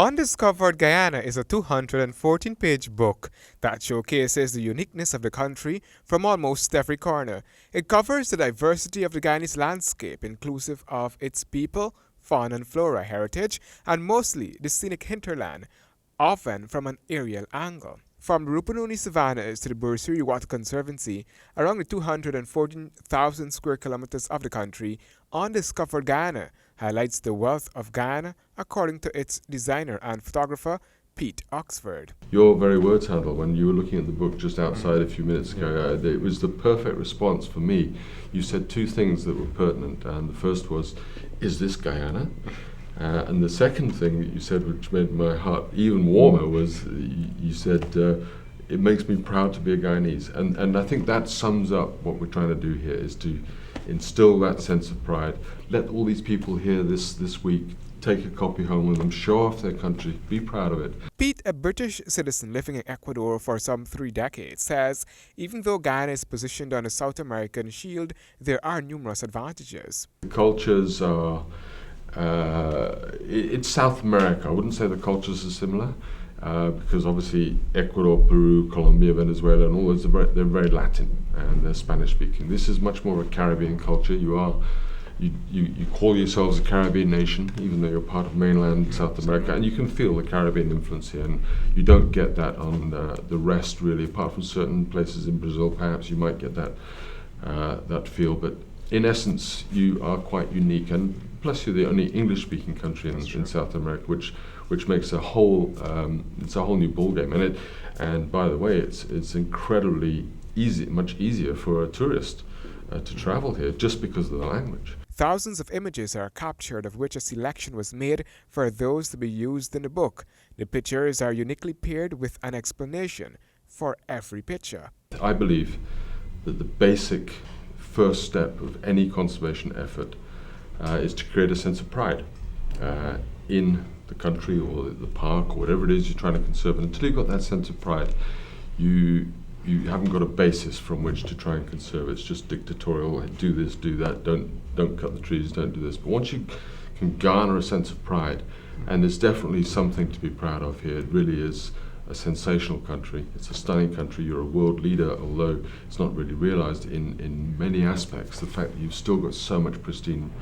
Undiscovered Guyana is a 214-page book that showcases the uniqueness of the country from almost every corner. It covers the diversity of the Guyanese landscape, inclusive of its people, fauna and flora heritage, and mostly the scenic hinterland, often from an aerial angle. From the Rupununi savannas to the Bursiri Water Conservancy, around the 214,000 square kilometers of the country, Undiscovered Guyana highlights the wealth of Guyana according to its designer and photographer, Pete Oxford. Your very words, Handel, when you were looking at the book just outside a few minutes ago, it was the perfect response for me. You said two things that were pertinent, and the first was, is this Guyana? And the second thing that you said, which made my heart even warmer, was you said, it makes me proud to be a Guyanese. And I think that sums up what we're trying to do here, is to instill that sense of pride. Let all these people here this week take a copy home with them, show off their country, be proud of it. Pete, a British citizen living in Ecuador for some 3 decades, says even though Guyana is positioned on the South American shield, there are numerous advantages. The cultures are, it's South America. I wouldn't say the cultures are similar, because obviously Ecuador, Peru, Colombia, Venezuela, and all those, they're very Latin and they're Spanish speaking. This is much more of a Caribbean culture. You call yourselves a Caribbean nation, even though you're part of mainland South America, and you can feel the Caribbean influence here, and you don't get that on the rest really, apart from certain places in Brazil. Perhaps you might get that feel, but in essence you are quite unique, and plus you're the only English-speaking country in South America, which makes a whole it's a whole new ballgame. And by the way, it's incredibly easy, much easier for a tourist to travel here just because of the language. Thousands of images are captured, of which a selection was made for those to be used in the book. The pictures are uniquely paired with an explanation for every picture. I believe that the basic first step of any conservation effort is to create a sense of pride in the country or the park or whatever it is you're trying to conserve. And until you've got that sense of pride, you haven't got a basis from which to try and conserve. It's just dictatorial. Do this, do that. Don't cut the trees. Don't do this. But once you can garner a sense of pride, and there's definitely something to be proud of here. It really is a sensational country. It's a stunning country. You're a world leader, although it's not really realized in many aspects. The fact that you've still got so much pristine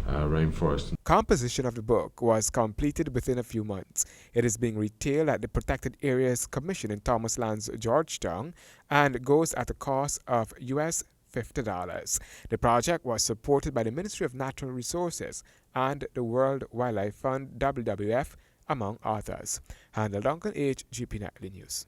rainforest. Composition of the book was completed within a few months. It is being retailed at the Protected Areas Commission in Thomas Land's Georgetown and goes at a cost of US $50. The project was supported by the Ministry of Natural Resources and the World Wildlife Fund, WWF, among others. Handel Duncan, HGP Nightly News.